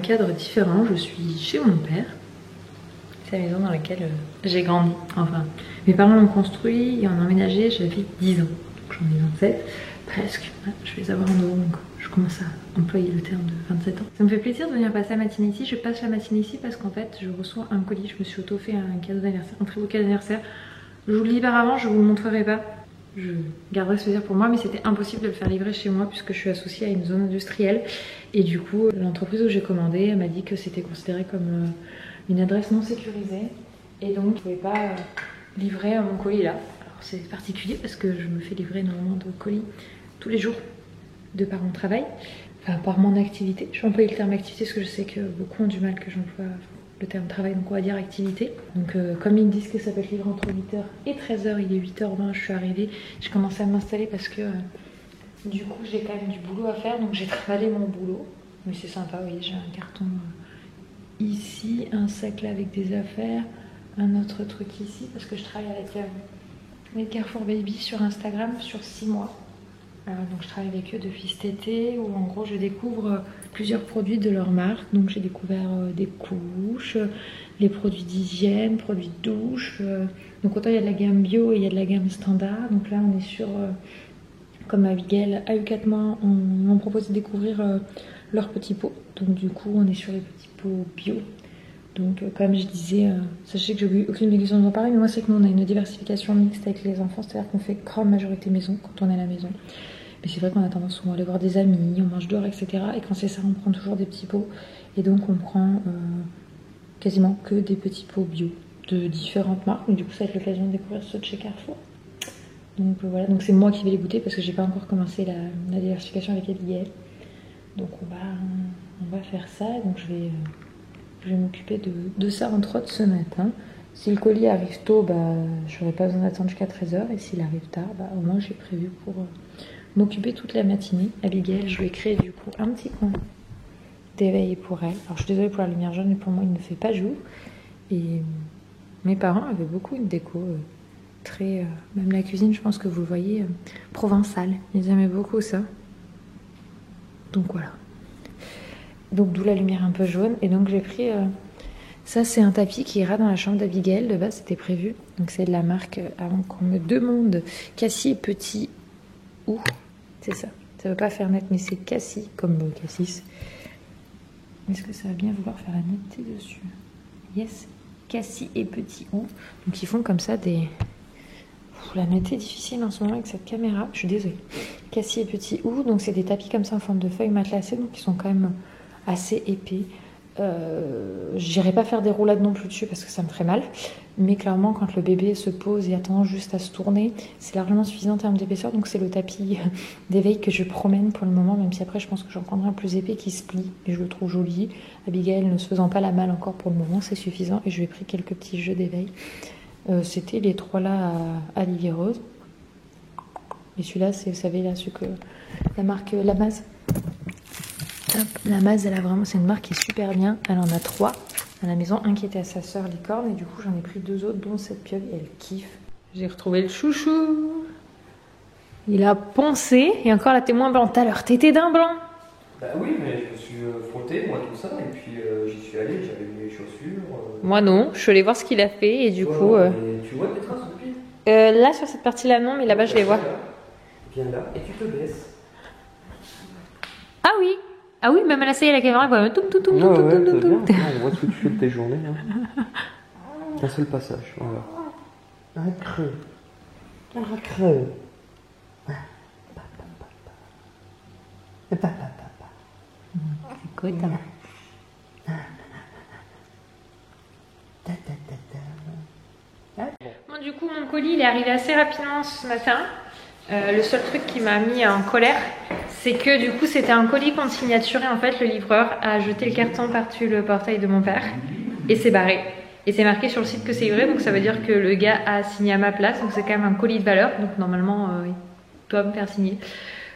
cadre différent. Je suis chez mon père. C'est la maison dans laquelle j'ai grandi. Enfin, mes parents l'ont construit et ont emménagé, j'avais 10 ans. Donc j'en ai 27, presque. Je vais les avoir en novembre, donc je commence à employer le terme de 27 ans. Ça me fait plaisir de venir passer la matinée ici. Je passe la matinée ici parce qu'en fait, je reçois un colis. Je me suis auto fait un cadeau d'anniversaire, un très beau cadeau d'anniversaire. Je vous le livre avant, je vous le montrerai pas. Je garderai ce plaisir pour moi, mais c'était impossible de le faire livrer chez moi puisque je suis associée à une zone industrielle. Et du coup, l'entreprise où j'ai commandé m'a dit que c'était considéré comme une adresse non sécurisée. Et donc, je ne pouvais pas livrer mon colis là. Alors c'est particulier parce que je me fais livrer énormément de colis tous les jours de par mon travail. Enfin, par mon activité. Je vais employer le terme activité parce que je sais que beaucoup ont du mal que j'emploie le terme travail, donc on va dire activité. Donc comme ils me disent que ça peut être livré entre 8h et 13h, il est 8h20, je suis arrivée, j'ai commencé à m'installer parce que du coup j'ai quand même du boulot à faire, donc j'ai travaillé mon boulot. Mais c'est sympa, vous voyez, j'ai un carton ici, un sac là avec des affaires, un autre truc ici parce que je travaille avec Carrefour Baby sur Instagram sur 6 mois. Donc je travaille avec eux depuis cet été où en gros je découvre plusieurs produits de leur marque. Donc j'ai découvert des couches, les produits d'hygiène, produits de douche. Donc autant il y a de la gamme bio et il y a de la gamme standard. Donc là on est sur, comme Abigail a eu 4 mois, on m'a proposé de découvrir leurs petits pots. Donc du coup on est sur les petits pots bio. Donc comme je disais, sachez que j'ai aucune obligation de en parler, mais moi c'est que nous on a une diversification mixte avec les enfants, c'est-à-dire qu'on fait grande majorité maison quand on est à la maison. Mais c'est vrai qu'on a tendance souvent à aller voir des amis, on mange dehors, etc. Et quand c'est ça, on prend toujours des petits pots. Et donc on prend quasiment que des petits pots bio de différentes marques. Donc du coup ça va être l'occasion de découvrir ceux de chez Carrefour. Donc voilà, donc c'est moi qui vais les goûter parce que j'ai pas encore commencé la diversification avec Abigail. Donc on va faire ça. Donc je vais m'occuper de ça entre autres ce matin. Si le colis arrive tôt, bah, j'aurai pas besoin d'attendre jusqu'à 13h. Et s'il arrive tard, bah, au moins j'ai prévu pour m'occuper toute la matinée. Abigail, je lui ai créé du coup un petit coin d'éveil pour elle. Alors je suis désolée pour la lumière jaune, mais pour moi il ne fait pas jour. Et mes parents avaient beaucoup une déco très... même la cuisine, je pense que vous le voyez, provençale. Ils aimaient beaucoup ça. Donc voilà. Donc d'où la lumière un peu jaune. Et donc j'ai pris... ça c'est un tapis qui ira dans la chambre d'Abigail. De base c'était prévu. Donc c'est de la marque, avant qu'on me demande, Cassis et Petit Ou. C'est ça. Ça veut pas faire net, mais c'est Cassis, comme Cassis. Est-ce que ça va bien vouloir faire la netteté dessus? Yes. Cassis et Petit Ou. Donc ils font comme ça des... La netteté est difficile en ce moment avec cette caméra. Je suis désolée. Cassis et Petit Ou. Donc c'est des tapis comme ça en forme de feuilles matelassées. Donc ils sont quand même assez épais. J'irai pas faire des roulades non plus dessus parce que ça me ferait mal, mais clairement quand le bébé se pose et attend juste à se tourner, c'est largement suffisant en termes d'épaisseur. Donc c'est le tapis d'éveil que je promène pour le moment, même si après je pense que j'en prendrai un plus épais qui se plie et je le trouve joli. Abigail ne se faisant pas la malle encore pour le moment, c'est suffisant. Et je lui ai pris quelques petits jeux d'éveil. C'était les 3 là à Olivier Rose, et celui-là c'est, vous savez là, celui que la marque Lamaze. La Maz, elle a vraiment, c'est une marque qui est super bien. Elle en a 3 à la maison, un qui était à sa sœur Licorne, et du coup j'en ai pris 2 autres, dont cette pieuvre, et elle kiffe. J'ai retrouvé le chouchou. Il a poncé, et encore la témoin blanc. T'as leur tété d'un blanc. Bah oui, mais je me suis frotté, moi, tout ça, et puis j'y suis allé, j'avais mis les chaussures. Moi non, je suis allée voir ce qu'il a fait, et du coup... Tu vois des traces de pied? Là, sur cette partie-là, non, mais là-bas, je les vois. Viens là, et tu te baisses. Ah oui. Ah oui, même à la série, la caméra, elle voit tout. On voit ce que tu fais de tes journées. Hein. Un seul passage, voilà. Un creux. Un creux. Écoute, bon, du coup, mon colis, il est arrivé assez rapidement ce matin. Le seul truc qui m'a mis en colère, c'est que du coup c'était un colis contre signature et en fait le livreur a jeté le carton par-dessus le portail de mon père et s'est barré. Et c'est marqué sur le site que c'est livré, donc ça veut dire que le gars a signé à ma place, donc c'est quand même un colis de valeur, donc normalement il doit me faire signer.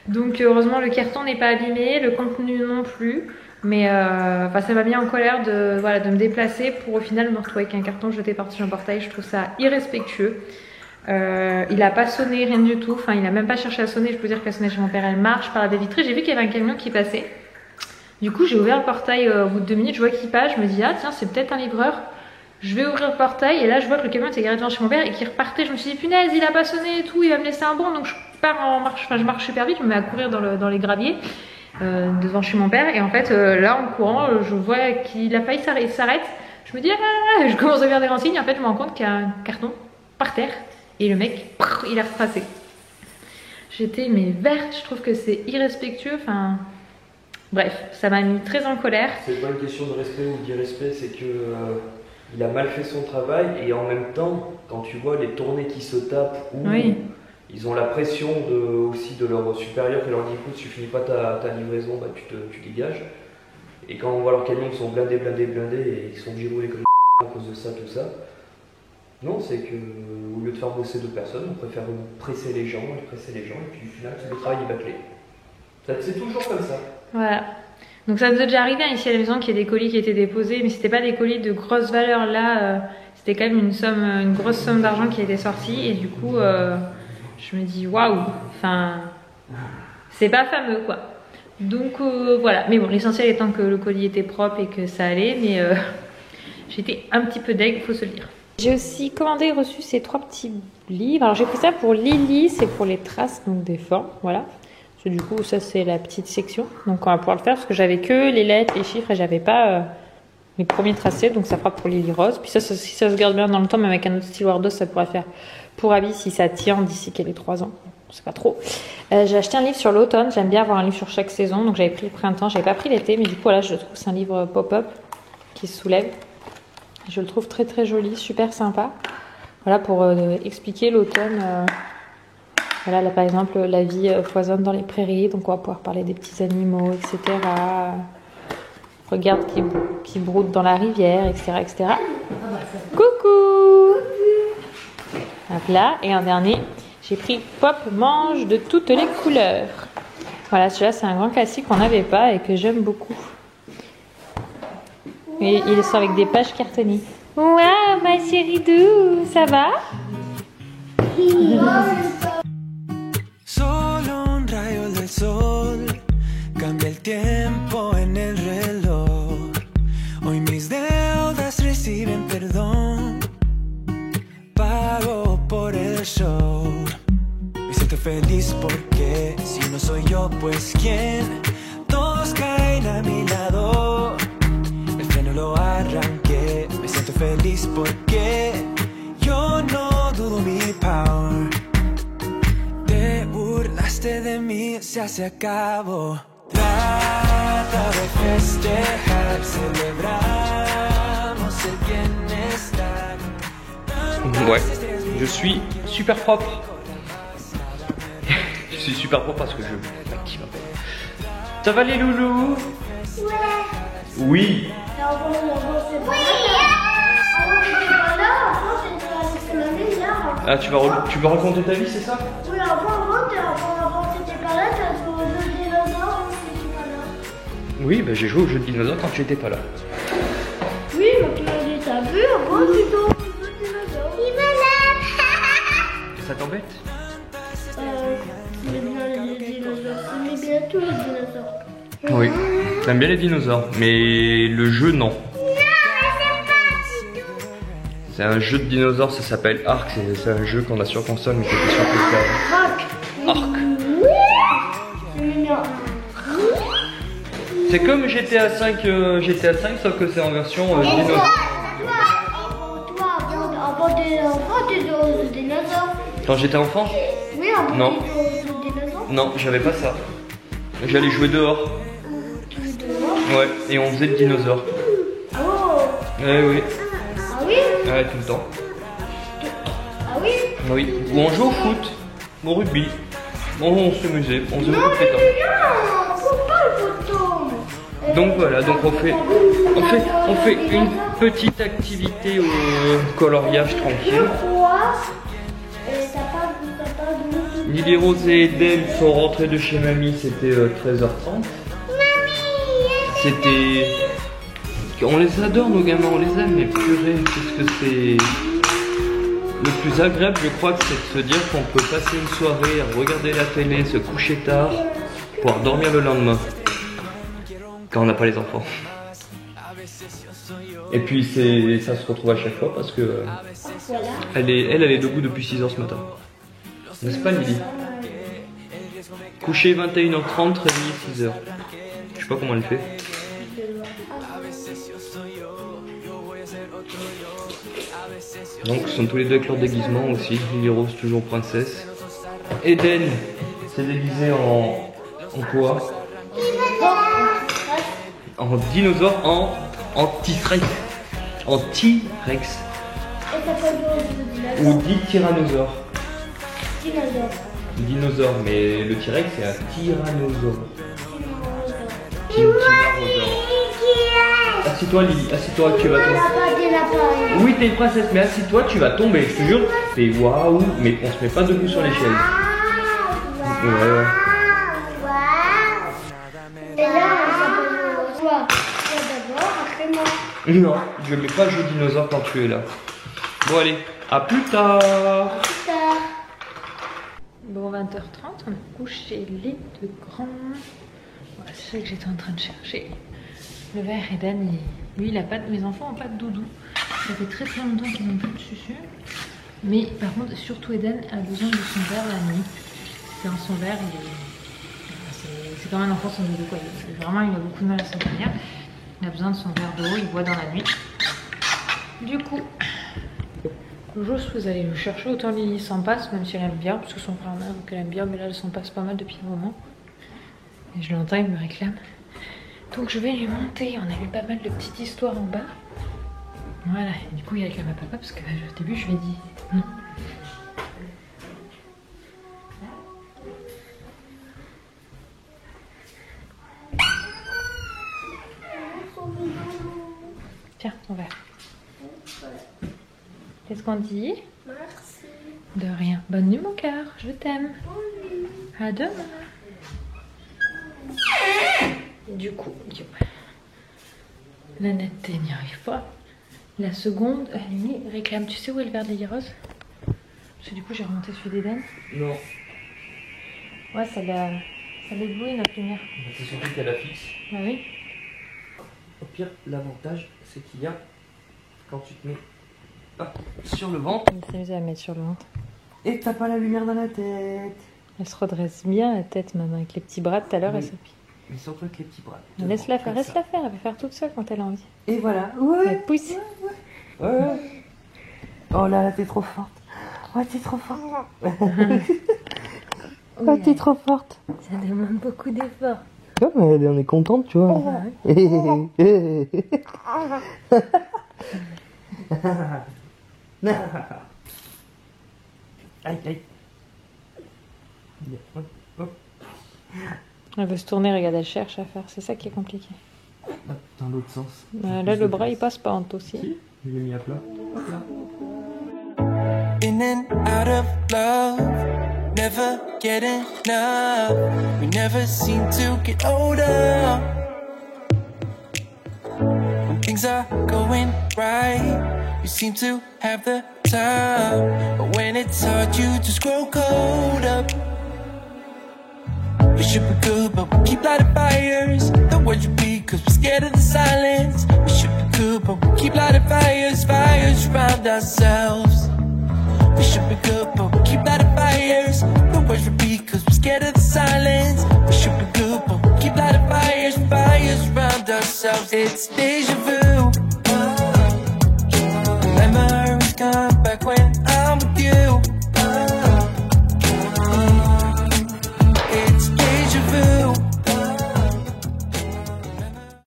Donc heureusement le carton n'est pas abîmé, le contenu non plus, mais ça m'a mis en colère de me déplacer pour au final me retrouver avec un carton jeté par-dessus un portail. Je trouve ça irrespectueux. Il a pas sonné, rien du tout, enfin il a même pas cherché à sonner. Je peux dire que la sonnette chez mon père elle marche par la baie vitrée. J'ai vu qu'il y avait un camion qui passait, Du coup, j'ai ouvert le portail au bout de 2 minutes, je vois qu'il passe, je me dis ah tiens, c'est peut-être un livreur. Je vais ouvrir le portail et là je vois que le camion était garé devant chez mon père et qu'il repartait. Je me suis dit punaise, il a pas sonné et tout, il va me laisser un bon. Donc je pars en marche, enfin je marche super vite, je me mets à courir dans les graviers devant chez mon père. Et en fait là en courant, je vois qu'il a failli s'arrête. Je me dis ah, je commence à faire des renseignes. En fait je me rends compte qu'il y a un carton par terre et le mec, il a retracé. J'étais mais verte, je trouve que c'est irrespectueux. Enfin bref, ça m'a mis très en colère. C'est pas une question de respect ou d'irrespect, c'est que il a mal fait son travail et en même temps, quand tu vois les tournées qui se tapent ou ils ont la pression aussi de leur supérieur qui leur dit écoute, si tu finis pas ta livraison, bah, tu dégages. Et quand on voit leurs camions qui sont blindés et ils sont obligés de rouler comme à cause de ça, tout ça. Non, c'est que au lieu de faire bosser 2 personnes, on préfère presser les gens et puis au final, le travail est bâclé. C'est toujours comme ça. Voilà. Donc ça nous est déjà arrivé ici à la maison qu'il y ait des colis qui étaient déposés, mais c'était pas des colis de grosse valeur. Là, c'était quand même une grosse somme d'argent qui était sortie et du coup, je me dis waouh. Enfin, c'est pas fameux quoi. Donc voilà. Mais bon, l'essentiel étant que le colis était propre et que ça allait, mais j'étais un petit peu deg, faut se le dire. J'ai aussi commandé et reçu ces 3 petits livres. Alors j'ai pris ça pour Lily, c'est pour les traces donc des formes, voilà. Parce que du coup ça c'est la petite section, donc on va pouvoir le faire parce que j'avais que les lettres, les chiffres et j'avais pas mes premiers tracés, donc ça fera pour Lily Rose. Puis ça, si ça se garde bien dans le temps, même avec un autre style Wardos, ça pourrait faire pour Abby si ça tient d'ici qu'elle ait 3 ans. On sait pas trop. J'ai acheté un livre sur l'automne, j'aime bien avoir un livre sur chaque saison, donc j'avais pris le printemps, j'avais pas pris l'été, mais du coup là je trouve que c'est un livre pop-up qui se soulève. Je le trouve très très joli, super sympa. Voilà pour expliquer l'automne. Voilà, là par exemple, la vie foisonne dans les prairies, donc on va pouvoir parler des petits animaux, etc. Regarde qui broutent dans la rivière, etc. etc. Coucou! Hop là, et un dernier, j'ai pris Pop mange de toutes les couleurs. Voilà, celui-là c'est un grand classique qu'on n'avait pas et que j'aime beaucoup. Et ils sont avec des pages cartonnées. Waouh, ma chérie Dou, ça va? Solo un rayo del sol cambia el tiempo en el reloj. Hoy mis deudas reciben perdón. Pago por el show. Me siento feliz porque si no soy yo, pues quién. Todos caen a mi lado. El freno lo arranqué. Me siento feliz porque yo no dudo mi power. Te burlaste de mí, se acabó. Trata de festejar, celebramos el bienestar. Ouais, je suis super propre. Je suis super propre parce que je m'active un peu. Ça va les loulous? Ouais. Oui. Ah, tu veux raconter ta vie, c'est ça? Oui, avant t'étais pas là, t'as joué au jeu de dinosaures, t'étais pas là. Oui, bah j'ai joué au jeu de dinosaures quand tu étais pas là. Oui, mais tu m'as dit, t'as vu, avant tu joues au jeu de dinosaures. Il va là. Ça t'embête? J'aime bien les dinosaures, j'aime bien tous les dinosaures. Oui, t'aimes bien les dinosaures, mais le jeu non. C'est un jeu de dinosaures, ça s'appelle Ark, c'est un jeu qu'on a sur console mais qui était sur PC. Ark. C'est comme GTA 5, sauf que c'est en version dinosaure. Toi, avant t'es enfant, t'étais au dinosaure. Quand j'étais enfant? Oui, avant Non. t'étais au dinosaure. Non, j'avais pas ça. J'allais jouer dehors. Ouais, et on faisait le dinosaure. Oh. Ouais, oui. Ah oui? Ouais, tout le temps. Ah oui? Oui. Ou on joue au foot, au rugby. On s'amusait, on faisait Non, beaucoup de mais pétanque. c'est bien, faut pas le photo. Donc voilà, donc on fait une petite activité au coloriage tranquille. Lily Rose et Edel sont rentrés de chez mamie, c'était 13h30. C'était... On les adore nos gamins, on les aime, mais purée, qu'est-ce que c'est... Le plus agréable je crois que c'est de se dire qu'on peut passer une soirée à regarder la télé, se coucher tard, pouvoir dormir le lendemain. quand on n'a pas les enfants. Et puis ça se retrouve à chaque fois parce que elle est debout depuis 6 h ce matin. N'est-ce pas Lily? Coucher 21h30, réveillé 6 h. Je sais pas comment elle fait. Donc ils sont tous les deux avec leur déguisement aussi. Lily Rose toujours princesse. Eden s'est déguisé en quoi? En dinosaure, en T-Rex. En T-Rex. Ou dit tyrannosaure. Dinosaure, mais le T-Rex c'est un tyrannosaure. Tyrannosaure. Assis-toi Lily, assis-toi, tu vas tomber. Oui, t'es une princesse, mais assis-toi, tu vas tomber, je te jure. T'es waouh, mais on se met pas debout sur les chaises. Ouais. Et là, on s'appelle toi. Toi d'abord, après moi. Non, je mets pas le jeu dinosaure quand tu es là. Bon allez, à plus tard. Bon, 20h30, on a couché les deux grands. Voilà, c'est ça que j'étais en train de chercher. Le verre, Eden, lui, il a pas de... mes enfants n'ont pas de doudou. Ça fait très longtemps qu'ils n'ont plus de susu. Mais par contre, surtout Eden a besoin de son verre la nuit. Dans son verre, c'est comme un enfant sans doudou, quoi. Vraiment, il a beaucoup de mal à s'endormir. Il a besoin de son verre d'eau, il boit dans la nuit. Du coup, Joss, vous allez le chercher. Autant Lily s'en passe, même si elle aime bien, parce que son frère mère, donc elle aime bien, mais là elle s'en passe pas mal depuis un moment. Et je l'entends, il me réclame. Donc je vais lui monter. On a eu pas mal de petites histoires en bas. Voilà, et du coup il réclame à papa, parce que au début je lui ai dit non. Tiens, ton verre. Qu'est-ce qu'on dit? Merci. De rien. Bonne nuit mon cœur, je t'aime. À demain. Du coup, la netteté n'y arrive pas. La seconde, Lily réclame. Tu sais où est le verre de Lily Rose? Parce que du coup j'ai remonté celui d'Eden. Non. Ouais, ça l'éblouit notre lumière. C'est surtout qu'elle a fixe. Bah oui. Au pire, l'avantage, c'est qu'il y a, quand tu te mets sur le ventre. On s'amuse à la mettre sur le ventre. Et t'as pas la lumière dans la tête. Elle se redresse bien la tête, maman, avec les petits bras tout à l'heure, Oui. elle s'appuie. Mais surtout avec les petits bras. Laisse-la faire, laisse-la faire, elle va faire toute seule quand elle a envie. Et voilà. Ouais. Elle pousse. Ouais. Oh là, t'es trop forte. Oh, t'es trop forte. Oh, t'es trop forte. Ça demande beaucoup d'efforts. Oh, mais on est contente, tu vois. Aïe, aïe. Hop. Elle veut se tourner, regarde, elle cherche à faire. C'est ça qui est compliqué. Dans l'autre sens. Là, le bras, il passe pas en aussi. Si, je l'ai mis à plat. Hop là. In and out of love, never get enough. We never seem to get older. When things are going right, you seem to have the time. But when it's hard, you just grow cold up. We should be good, but we keep lighting fires. The words repeat, cause we're scared of the silence. We should be good, but we keep lighting fires, fires around ourselves. We should be good, but we keep lighting fires. The words repeat, cause we're scared of the silence. We should be good, but we keep lighting fires, fires around ourselves. It's deja vu.